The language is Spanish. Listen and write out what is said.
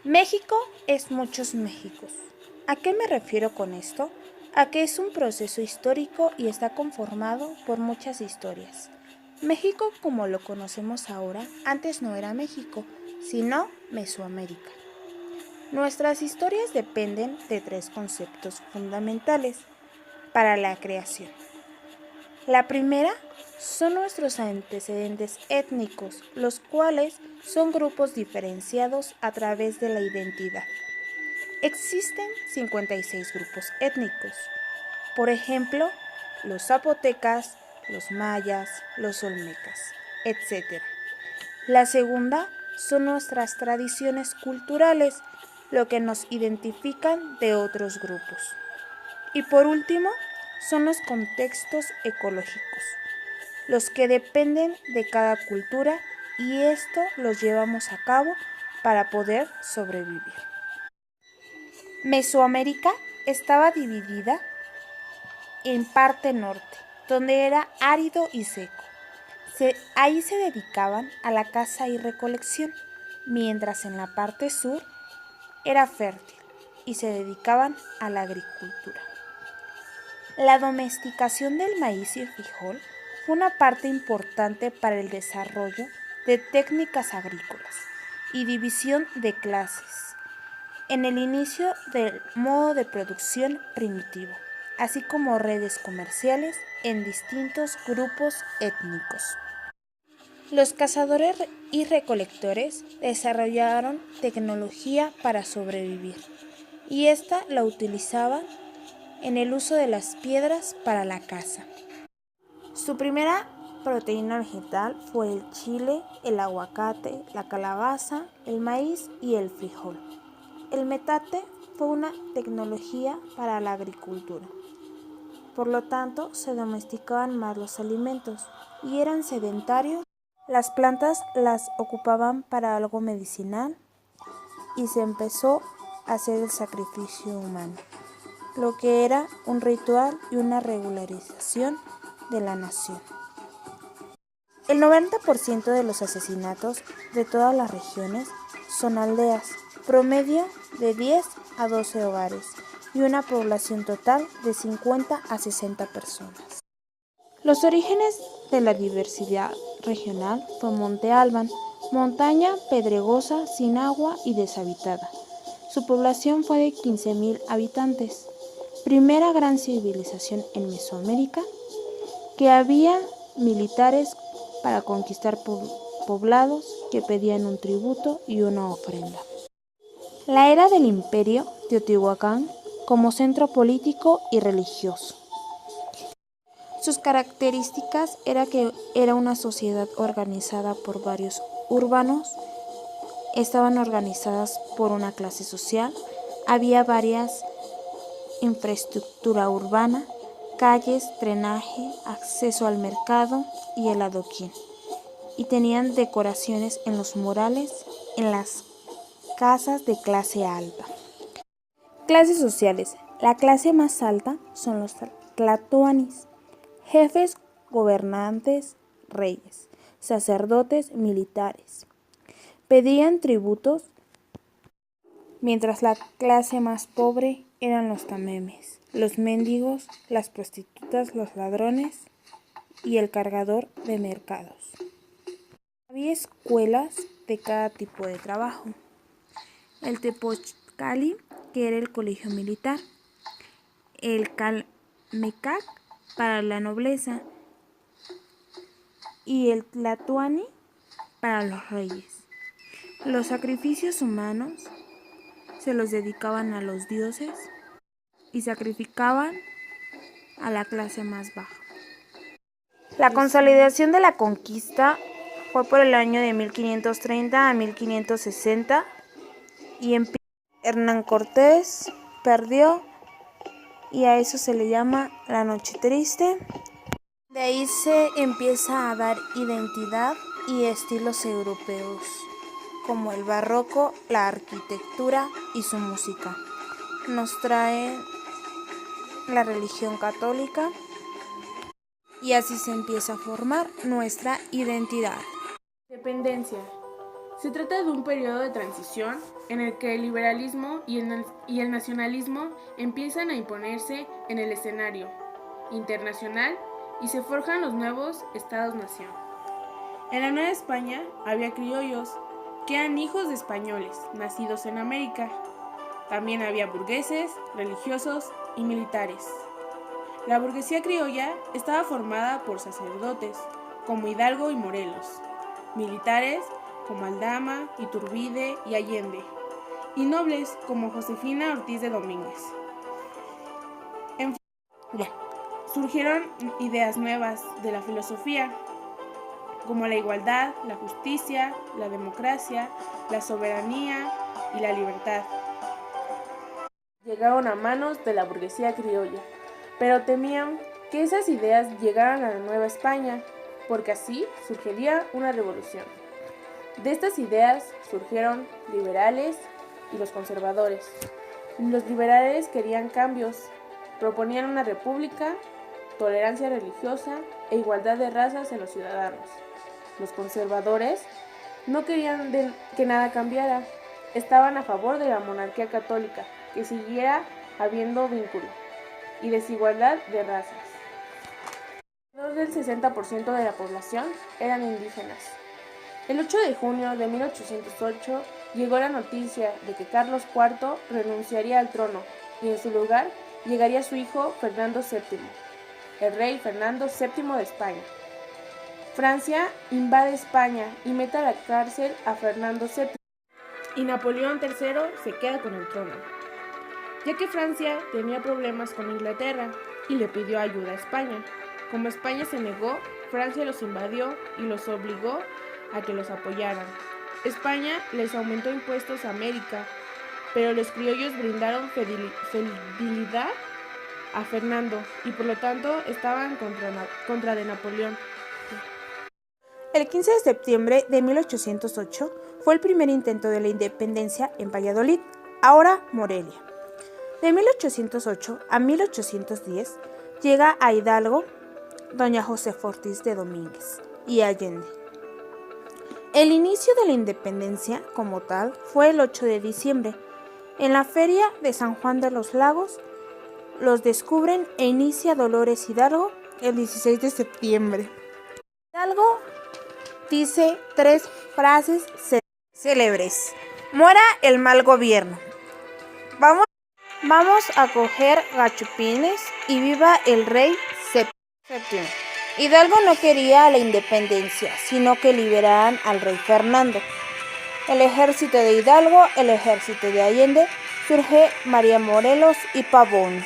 México es muchos Méxicos. ¿A qué me refiero con esto? A que es un proceso histórico y está conformado por muchas historias. México, como lo conocemos ahora, antes no era México, sino Mesoamérica. Nuestras historias dependen de tres conceptos fundamentales para la creación. La primera son nuestros antecedentes étnicos, los cuales son grupos diferenciados a través de la identidad. Existen 56 grupos étnicos, por ejemplo, los zapotecas, los mayas, los olmecas, etc. La segunda son nuestras tradiciones culturales, lo que nos identifican de otros grupos. Y por último, son los contextos ecológicos, los que dependen de cada cultura y esto los llevamos a cabo para poder sobrevivir. Mesoamérica estaba dividida en parte norte, donde era árido y seco. Ahí se dedicaban a la caza y recolección, mientras en la parte sur era fértil y se dedicaban a la agricultura. La domesticación del maíz y el frijol fue una parte importante para el desarrollo de técnicas agrícolas y división de clases en el inicio del modo de producción primitivo, así como redes comerciales en distintos grupos étnicos. Los cazadores y recolectores desarrollaron tecnología para sobrevivir y esta la utilizaban en el uso de las piedras para la caza. Su primera proteína vegetal fue el chile, el aguacate, la calabaza, el maíz y el frijol. El metate fue una tecnología para la agricultura. Por lo tanto, se domesticaban más los alimentos y eran sedentarios. Las plantas las ocupaban para algo medicinal y se empezó a hacer el sacrificio humano, lo que era un ritual y una regularización de la nación. El 90% de los asesinatos de todas las regiones son aldeas, promedio de 10 a 12 hogares y una población total de 50 a 60 personas. Los orígenes de la diversidad regional fue Monte Albán, montaña pedregosa, sin agua y deshabitada. Su población fue de 15.000 habitantes. Primera gran civilización en Mesoamérica, que había militares para conquistar poblados que pedían un tributo y una ofrenda. La era del Imperio Teotihuacán como centro político y religioso. Sus características era que era una sociedad organizada por varios urbanos, estaban organizadas por una clase social, había varias infraestructura urbana, calles, drenaje, acceso al mercado y el adoquín, y tenían decoraciones en los murales en las casas de clase alta. Clases sociales. La clase más alta son los tlatoanis, jefes, gobernantes, reyes, sacerdotes, militares. Pedían tributos, mientras la clase más pobre eran los tamemes, los mendigos, las prostitutas, los ladrones y el cargador de mercados. Había escuelas de cada tipo de trabajo. El Tepochcali, que era el colegio militar, el Calmecac para la nobleza y el Tlatoani para los reyes. Los sacrificios humanos se los dedicaban a los dioses y sacrificaban a la clase más baja. La consolidación de la conquista fue por el año de 1530 a 1560 y Hernán Cortés perdió y a eso se le llama la Noche Triste. De ahí se empieza a dar identidad y estilos europeos, como el barroco, la arquitectura y su música. Nos trae la religión católica y así se empieza a formar nuestra identidad. Dependencia. Se trata de un periodo de transición en el que el liberalismo y el nacionalismo empiezan a imponerse en el escenario internacional y se forjan los nuevos estados-nación. En la Nueva España había criollos que eran hijos de españoles nacidos en América. También había burgueses, religiosos y militares. La burguesía criolla estaba formada por sacerdotes, como Hidalgo y Morelos, militares, como Aldama, Iturbide y Allende, y nobles, como Josefina Ortiz de Domínguez. Surgieron ideas nuevas de la filosofía, como la igualdad, la justicia, la democracia, la soberanía y la libertad. Llegaron a manos de la burguesía criolla, pero temían que esas ideas llegaran a la Nueva España, porque así surgiría una revolución. De estas ideas surgieron liberales y los conservadores. Los liberales querían cambios, proponían una república, tolerancia religiosa e igualdad de razas en los ciudadanos. Los conservadores no querían que nada cambiara, estaban a favor de la monarquía católica, que siguiera habiendo vínculo y desigualdad de razas. Alrededor del 60% de la población eran indígenas. El 8 de junio de 1808 llegó la noticia de que Carlos IV renunciaría al trono y en su lugar llegaría su hijo Fernando VII, el rey Fernando VII de España. Francia invade España y mete a la cárcel a Fernando VII y Napoleón III se queda con el trono, ya que Francia tenía problemas con Inglaterra y le pidió ayuda a España. Como España se negó, Francia los invadió y los obligó a que los apoyaran. España les aumentó impuestos a América, pero los criollos brindaron fidelidad a Fernando y por lo tanto estaban contra de Napoleón. El 15 de septiembre de 1808 fue el primer intento de la independencia en Valladolid, ahora Morelia. De 1808 a 1810 llega a Hidalgo doña Josefa Ortiz de Domínguez y Allende. El inicio de la independencia como tal fue el 8 de diciembre. En la feria de San Juan de los Lagos los descubren e inicia Dolores Hidalgo el 16 de septiembre. Hidalgo dice 3 frases célebres. Muera el mal gobierno. Vamos a coger gachupines y viva el rey VII. Hidalgo no quería la independencia, sino que liberaran al rey Fernando. El ejército de Hidalgo, el ejército de Allende, surge María Morelos y Pavón.